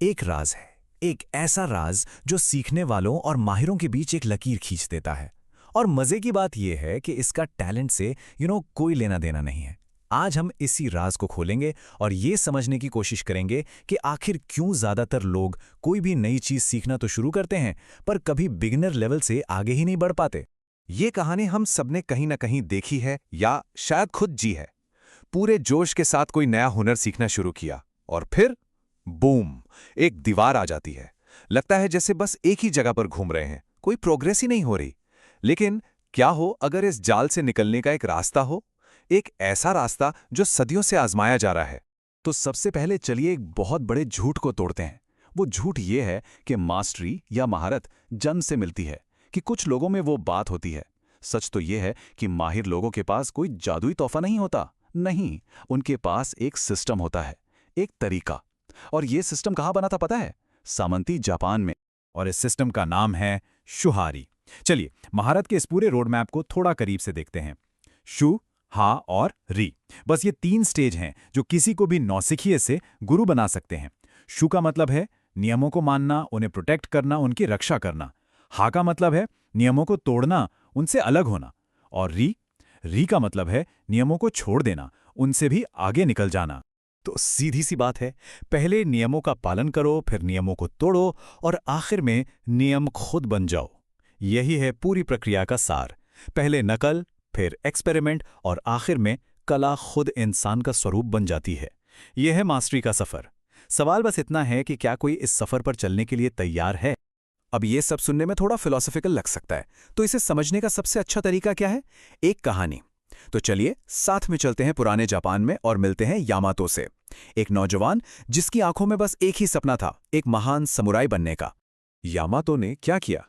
एक राज है, एक ऐसा राज जो सीखने वालों और माहिरों के बीच एक लकीर खींच देता है। और मजे की बात यह है कि इसका टैलेंट से कोई लेना देना नहीं है। आज हम इसी राज को खोलेंगे और ये समझने की कोशिश करेंगे कि आखिर क्यों ज्यादातर लोग कोई भी नई चीज सीखना तो शुरू करते हैं, पर कभी बिगिनर लेवल से आगे ही नहीं बढ़ पाते। ये कहानी हम सबने कहीं ना कहीं देखी है या शायद खुद जी है। पूरे जोश के साथ कोई नया हुनर सीखना शुरू किया और फिर बूम, एक दीवार आ जाती है। लगता है जैसे बस एक ही जगह पर घूम रहे हैं, कोई प्रोग्रेस ही नहीं हो रही। लेकिन क्या हो अगर इस जाल से निकलने का एक रास्ता हो, एक ऐसा रास्ता जो सदियों से आजमाया जा रहा है। तो सबसे पहले चलिए एक बहुत बड़े झूठ को तोड़ते हैं। वो झूठ ये है कि मास्टरी या महारत जन्म से मिलती है, कि कुछ लोगों में वो बात होती है। सच तो ये है कि माहिर लोगों के पास कोई जादुई तोहफा नहीं होता। नहीं, उनके पास एक सिस्टम होता है, एक तरीका। और ये सिस्टम कहाँ बना था पता है? सामंती जापान में। और इस सिस्टम का नाम है शुहारी। चलिए महारत के इस पूरे रोड मैप को थोड़ा करीब से देखते हैं। शु, हा और री, बस ये 3 स्टेज हैं जो किसी को भी नौसिखिए से गुरु बना सकते हैं। शु का मतलब है नियमों को मानना, उन्हें प्रोटेक्ट करना, उनकी रक्षा करना। हा का मतलब है नियमों को तोड़ना, उनसे अलग होना। और री का मतलब है नियमों को छोड़ देना, उनसे भी आगे निकल जाना। तो सीधी सी बात है, पहले नियमों का पालन करो, फिर नियमों को तोड़ो और आखिर में नियम खुद बन जाओ। यही है पूरी प्रक्रिया का सार। पहले नकल, फिर एक्सपेरिमेंट और आखिर में कला खुद इंसान का स्वरूप बन जाती है। यह है मास्टरी का सफर। सवाल बस इतना है कि क्या कोई इस सफर पर चलने के लिए तैयार है? अब ये सब सुनने में थोड़ा फिलोसॉफिकल लग सकता है, तो इसे समझने का सबसे अच्छा तरीका क्या है? एक कहानी। तो चलिए साथ में चलते हैं पुराने जापान में और मिलते हैं यामातो से। एक नौजवान जिसकी आंखों में बस एक ही सपना था, एक महान समुराई बनने का। यामातो ने क्या किया?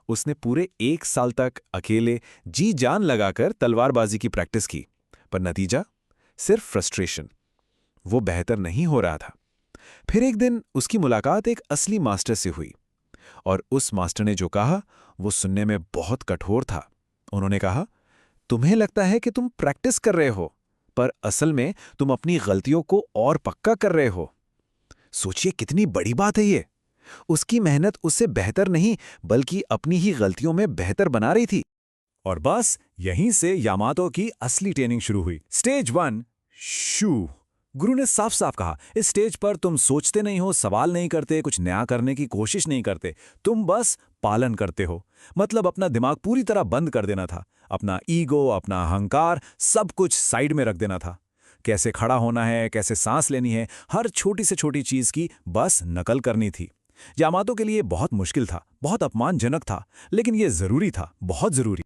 उसने पूरे 1 साल तक अकेले जी जान लगाकर तलवारबाजी की प्रैक्टिस की, पर नतीजा सिर्फ फ्रस्ट्रेशन। वो बेहतर नहीं हो रहा था। फिर एक दिन उसकी मुलाकात एक असली मास्टर से हुई और उस मास्टर ने जो कहा वो सुनने में बहुत कठोर था। उन्होंने कहा, तुम्हें लगता है कि तुम प्रैक्टिस कर रहे हो, पर असल में तुम अपनी गलतियों को और पक्का कर रहे हो। सोचिए कितनी बड़ी बात है ये। उसकी मेहनत उससे बेहतर नहीं बल्कि अपनी ही गलतियों में बेहतर बना रही थी। और बस यहीं से यामातो की असली ट्रेनिंग शुरू हुई। स्टेज 1, शू। गुरु ने साफ साफ कहा, इस स्टेज पर तुम सोचते नहीं हो, सवाल नहीं करते, कुछ नया करने की कोशिश नहीं करते, तुम बस पालन करते हो। मतलब अपना दिमाग पूरी तरह बंद कर देना था। अपना ईगो, अपना अहंकार, सब कुछ साइड में रख देना था। कैसे खड़ा होना है, कैसे सांस लेनी है, हर छोटी से छोटी चीज की बस नकल करनी थी। यामातो के लिए बहुत मुश्किल था, बहुत अपमानजनक था, लेकिन यह जरूरी था, बहुत जरूरी।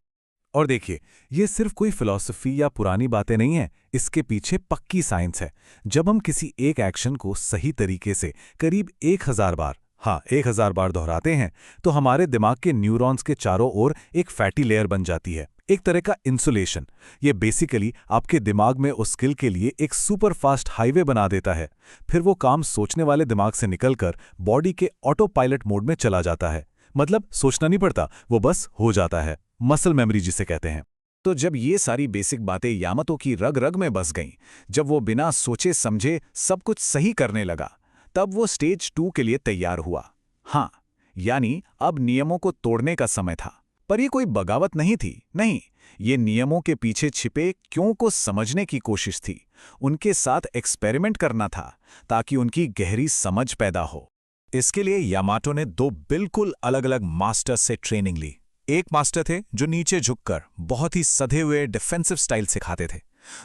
और देखिए, ये सिर्फ कोई फिलॉसफी या पुरानी बातें नहीं है, इसके पीछे पक्की साइंस है। जब हम किसी एक एक्शन को सही तरीके से करीब 1000 बार, हाँ 1000 बार दोहराते हैं, तो हमारे दिमाग के न्यूरॉन्स के चारों ओर एक फैटी लेयर बन जाती है, एक तरह का इंसुलेशन। ये बेसिकली आपके दिमाग में उस स्किल के लिए एक सुपर फास्ट हाईवे बना देता है। फिर वो काम सोचने वाले दिमाग से निकलकर बॉडी के ऑटो पायलट मोड में चला जाता है। मतलब सोचना नहीं पड़ता, वो बस हो जाता है। मसल मेमोरी जिसे कहते हैं। तो जब ये सारी बेसिक बातें यामातो की रग रग में बस गईं, जब वो बिना सोचे समझे सब कुछ सही करने लगा, तब वो स्टेज 2 के लिए तैयार हुआ। हाँ, यानी अब नियमों को तोड़ने का समय था। पर ये कोई बगावत नहीं थी, नहीं, ये नियमों के पीछे छिपे क्यों को समझने की कोशिश थी। उनके साथ एक्सपेरिमेंट करना था ताकि उनकी गहरी समझ पैदा हो। इसके लिए यामातो ने 2 बिल्कुल अलग अलग मास्टर्स से ट्रेनिंग ली। एक मास्टर थे जो नीचे झुककर बहुत ही सधे हुए डिफेंसिव स्टाइल सिखाते थे।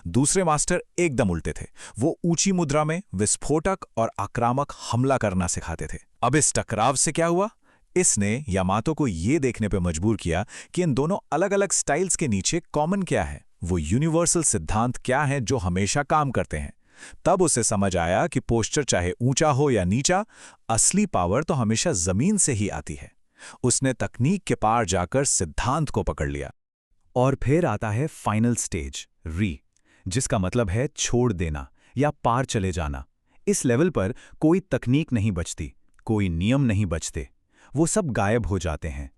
दूसरे मास्टर एकदम उल्टे थे, वो ऊंची मुद्रा में विस्फोटक और आक्रामक हमला करना सिखाते थे। अब इस टकराव से क्या हुआ? इसने यामातो को ये देखने पर मजबूर किया कि इन दोनों अलग अलग स्टाइल्स के नीचे कॉमन क्या है, वो यूनिवर्सल सिद्धांत क्या है जो हमेशा काम करते हैं। तब उसे समझ आया कि पोस्चर चाहे ऊंचा हो या नीचा, असली पावर तो हमेशा जमीन से ही आती है। उसने तकनीक के पार जाकर सिद्धांत को पकड़ लिया। और फिर आता है फाइनल स्टेज, री, जिसका मतलब है छोड़ देना या पार चले जाना। इस लेवल पर कोई तकनीक नहीं बचती, कोई नियम नहीं बचते, वो सब गायब हो जाते हैं।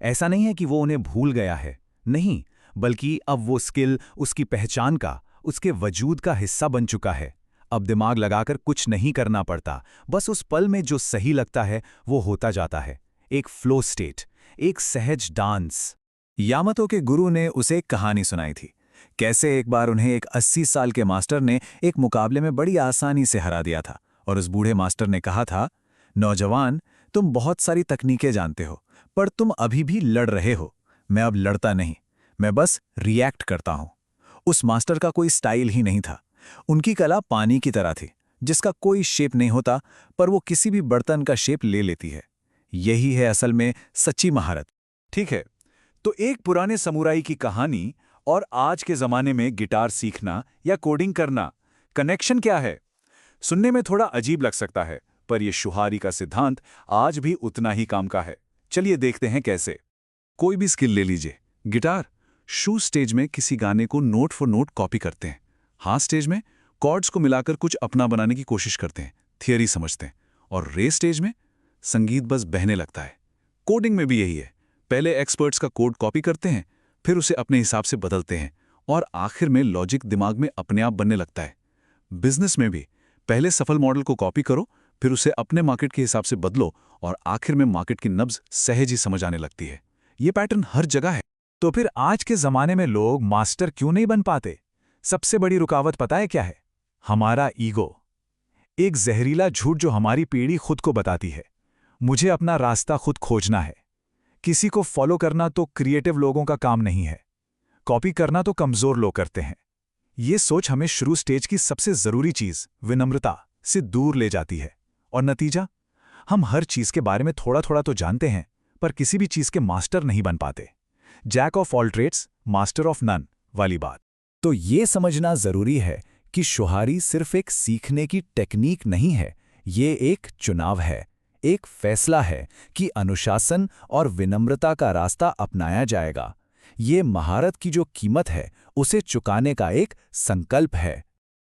ऐसा नहीं है कि वो उन्हें भूल गया है, नहीं, बल्कि अब वो स्किल उसकी पहचान का, उसके वजूद का हिस्सा बन चुका है। अब दिमाग लगाकर कुछ नहीं करना पड़ता, बस उस पल में जो सही लगता है वो होता जाता है। एक फ्लो स्टेट, एक सहज डांस। यामातो के गुरु ने उसे एक कहानी सुनाई थी, कैसे एक बार उन्हें एक 80 साल के मास्टर ने एक मुकाबले में बड़ी आसानी से हरा दिया था। और उस बूढ़े मास्टर ने कहा था, नौजवान, तुम बहुत सारी तकनीकें जानते हो, पर तुम अभी भी लड़ रहे हो। मैं अब लड़ता नहीं, मैं बस रिएक्ट करता हूं। उस मास्टर का कोई स्टाइल ही नहीं था। उनकी कला पानी की तरह थी, जिसका कोई शेप नहीं होता, पर वो किसी भी बर्तन का शेप ले लेती है। यही है असल में सच्ची महारत। ठीक है, तो एक पुराने समुराई की कहानी और आज के जमाने में गिटार सीखना या कोडिंग करना, कनेक्शन क्या है? सुनने में थोड़ा अजीब लग सकता है, पर यह शुहारी का सिद्धांत आज भी उतना ही काम का है। चलिए देखते हैं कैसे। कोई भी स्किल ले लीजिए। गिटार, शू स्टेज में किसी गाने को नोट फॉर नोट कॉपी करते हैं। हाँ स्टेज में कॉर्ड्स को मिलाकर कुछ अपना बनाने की कोशिश करते हैं, थियरी समझते हैं। और रे स्टेज में संगीत बस बहने लगता है। कोडिंग में भी यही है, पहले एक्सपर्ट्स का कोड कॉपी करते हैं, फिर उसे अपने हिसाब से बदलते हैं, और आखिर में लॉजिक दिमाग में अपने आप बनने लगता है। बिजनेस में भी पहले सफल मॉडल को कॉपी करो, फिर उसे अपने मार्केट के हिसाब से बदलो, और आखिर में मार्केट की नब्ज सहज ही समझ आने लगती है। ये पैटर्न हर जगह है। तो फिर आज के जमाने में लोग मास्टर क्यों नहीं बन पाते? सबसे बड़ी रुकावट पता है क्या है? हमारा ईगो। एक जहरीला झूठ जो हमारी पीढ़ी खुद को बताती है, मुझे अपना रास्ता खुद खोजना है। किसी को फॉलो करना तो क्रिएटिव लोगों का काम नहीं है, कॉपी करना तो कमजोर लोग करते हैं। ये सोच हमें शुरू स्टेज की सबसे जरूरी चीज, विनम्रता, से दूर ले जाती है। और नतीजा, हम हर चीज के बारे में थोड़ा थोड़ा तो जानते हैं, पर किसी भी चीज के मास्टर नहीं बन पाते। Jack of all trades, master of none वाली बात। तो ये समझना जरूरी है कि शुहारी सिर्फ एक सीखने की टेक्निक नहीं है, ये एक चुनाव है, एक फैसला है कि अनुशासन और विनम्रता का रास्ता अपनाया जाएगा। ये महारत की जो कीमत है, उसे चुकाने का एक संकल्प है।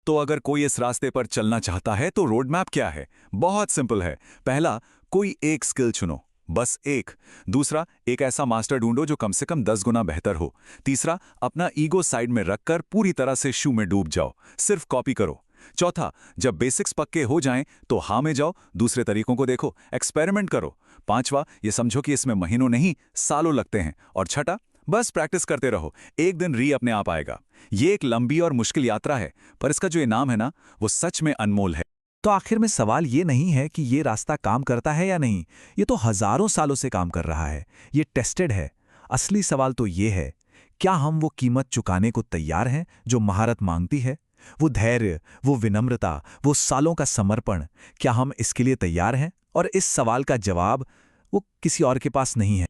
तो अगर कोई इस रास्ते पर चलना चाहता है तो रोड मैप क्या है? बहुत सिंपल है। पहला, कोई एक स्किल चुनो, बस एक। दूसरा, एक ऐसा मास्टर ढूंढो जो कम से कम 10 गुना बेहतर हो। तीसरा, अपना ईगो साइड में रखकर पूरी तरह से शू में डूब जाओ, सिर्फ कॉपी करो। चौथा, जब बेसिक्स पक्के हो जाएं तो हाँ में जाओ, दूसरे तरीकों को देखो, एक्सपेरिमेंट करो। पांचवा, ये समझो कि इसमें महीनों नहीं सालों लगते हैं। और छठा, बस प्रैक्टिस करते रहो, एक दिन री अपने आप आएगा। ये एक लंबी और मुश्किल यात्रा है, पर इसका जो इनाम है ना, वो सच में अनमोल है। तो आखिर में सवाल ये नहीं है कि ये रास्ता काम करता है या नहीं, ये तो हजारों सालों से काम कर रहा है, ये टेस्टेड है। असली सवाल तो ये है, क्या हम वो कीमत चुकाने को तैयार हैं जो महारत मांगती है? वो धैर्य, वो विनम्रता, वो सालों का समर्पण, क्या हम इसके लिए तैयार हैं? और इस सवाल का जवाब वो किसी और के पास नहीं है।